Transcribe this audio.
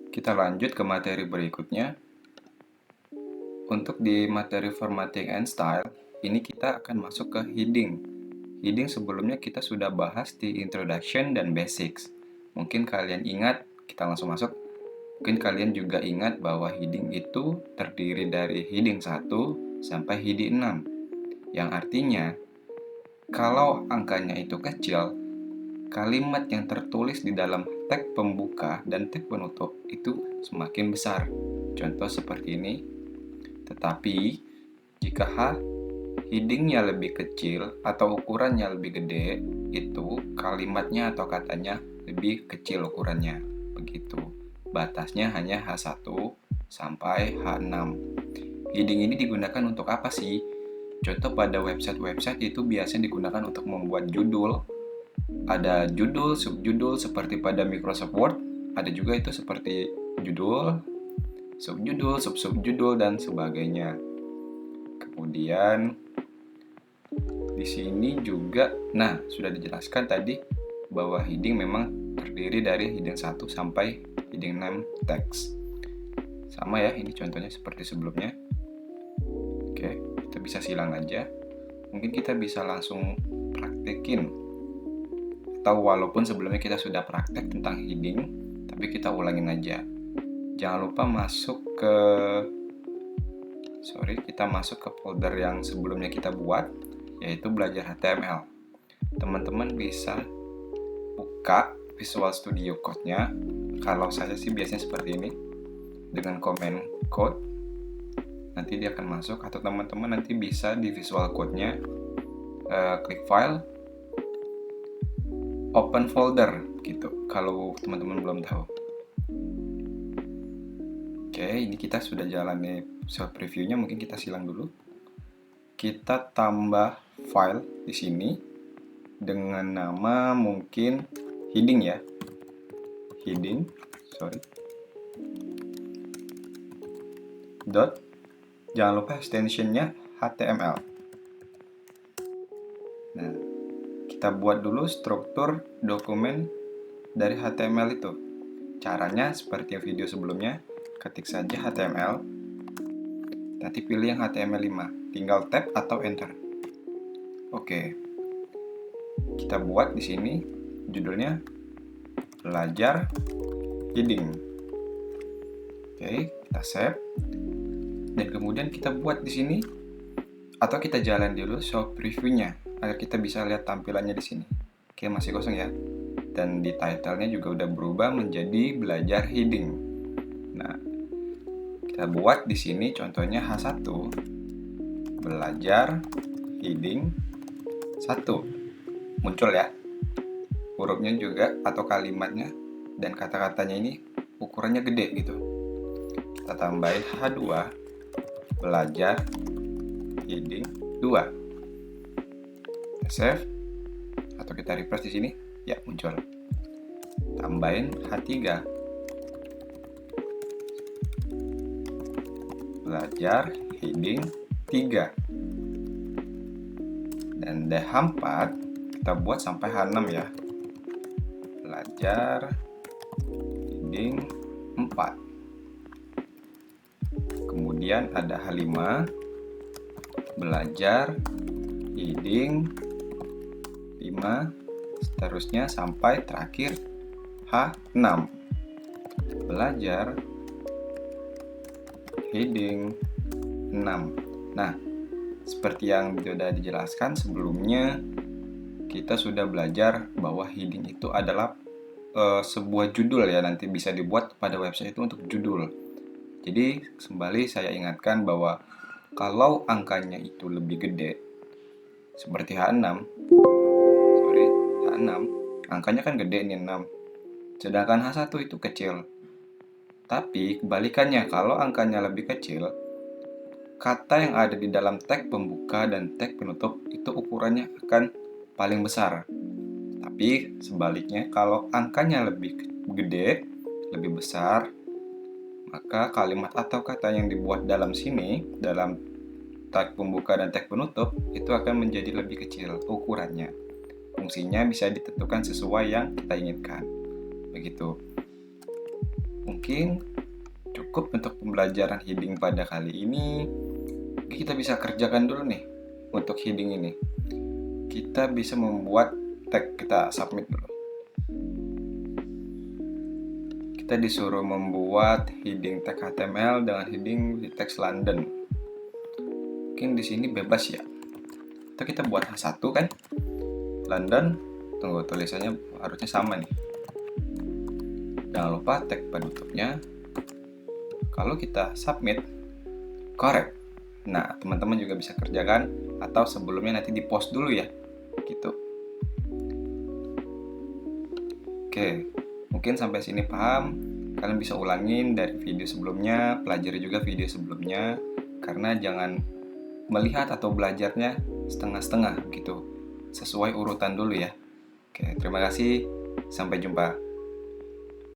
Kita lanjut ke materi berikutnya. Untuk di materi formatting and style, ini kita akan masuk ke heading. Heading sebelumnya kita sudah bahas di introduction dan basics. Mungkin kalian ingat, kita langsung masuk. Mungkin kalian juga ingat bahwa heading itu terdiri dari heading 1 sampai heading 6. Yang artinya, kalau angkanya itu kecil, kalimat yang tertulis di dalam tag pembuka dan tag penutup itu semakin besar. Contoh seperti ini. Tetapi, jika headingnya lebih kecil atau ukurannya lebih gede, itu kalimatnya atau katanya lebih kecil ukurannya. Begitu. Batasnya hanya H1 sampai H6. Heading ini digunakan untuk apa sih? Contoh pada website-website itu biasanya digunakan untuk membuat judul. Ada judul, subjudul seperti pada Microsoft Word. Ada juga itu seperti judul, subjudul, sub-subjudul, dan sebagainya. Kemudian di sini juga, nah sudah dijelaskan tadi bahwa heading memang terdiri dari heading 1 sampai heading 6 teks. Sama ya, ini contohnya seperti sebelumnya. Oke, kita bisa silang aja. Mungkin kita bisa langsung praktekin. Atau walaupun sebelumnya kita sudah praktek tentang heading, tapi kita ulangin aja. Jangan lupa kita masuk ke folder yang sebelumnya kita buat, yaitu belajar HTML. Teman-teman bisa buka Visual Studio Code-nya. Kalau saya sih biasanya seperti ini, dengan command code, nanti dia akan masuk, atau teman-teman nanti bisa di Visual Code-nya, klik file, open folder, gitu, kalau teman-teman belum tahu. Oke, ini kita sudah jalani short preview-nya, mungkin kita silang dulu. Kita tambah file di sini dengan nama mungkin heading ya. Jangan lupa extension-nya HTML. Nah, kita buat dulu struktur dokumen dari HTML itu. Caranya seperti video sebelumnya, ketik saja HTML, nanti pilih yang HTML5, tinggal tab atau enter. Oke, kita buat di sini judulnya belajar heading. Oke, kita save, dan kemudian kita buat di sini, atau kita jalan dulu show preview-nya agar kita bisa lihat tampilannya di sini. Oke, masih kosong ya. Dan di title-nya juga udah berubah menjadi belajar heading. Nah, kita buat di sini contohnya H1, belajar heading 1. Muncul ya. Hurufnya juga atau kalimatnya dan kata-katanya ini ukurannya gede gitu. Kita tambahin H2, belajar heading 2. Kita save atau kita refresh di sini. Ya, muncul. Tambahin H3, belajar heading 3. Dan H4 kita buat sampai H6 ya. Belajar heading 4. Kemudian ada H5, belajar heading 5, seterusnya sampai terakhir H6, belajar heading 6. Nah, seperti yang sudah dijelaskan sebelumnya, kita sudah belajar bahwa heading itu adalah sebuah judul ya, nanti bisa dibuat pada website itu untuk judul. Jadi, kembali saya ingatkan bahwa kalau angkanya itu lebih gede, seperti H6, angkanya kan gede nih 6, sedangkan H1 itu kecil. Tapi kebalikannya, kalau angkanya lebih kecil, kata yang ada di dalam tag pembuka dan tag penutup itu ukurannya akan paling besar. Tapi sebaliknya, kalau angkanya lebih gede, lebih besar, maka kalimat atau kata yang dibuat dalam sini, dalam tag pembuka dan tag penutup, itu akan menjadi lebih kecil ukurannya. Fungsinya bisa ditentukan sesuai yang kita inginkan. Begitu. Mungkin mungkin cukup untuk pembelajaran heading pada kali ini. Oke, kita bisa kerjakan dulu nih untuk heading ini. Kita bisa membuat tag, kita submit dulu. Kita disuruh membuat heading tag HTML dengan heading di teks London. Mungkin di sini bebas ya. Atau kita buat H1 kan? London, tunggu tulisannya harusnya sama nih. Jangan lupa tag penutupnya. Kalau kita submit, correct. Nah, teman-teman juga bisa kerjakan atau sebelumnya nanti di post dulu ya. Gitu. Oke, mungkin sampai sini paham. Kalian bisa ulangin dari video sebelumnya, pelajari juga video sebelumnya, karena jangan melihat atau belajarnya setengah-setengah gitu. Sesuai urutan dulu ya. Oke, terima kasih. Sampai jumpa.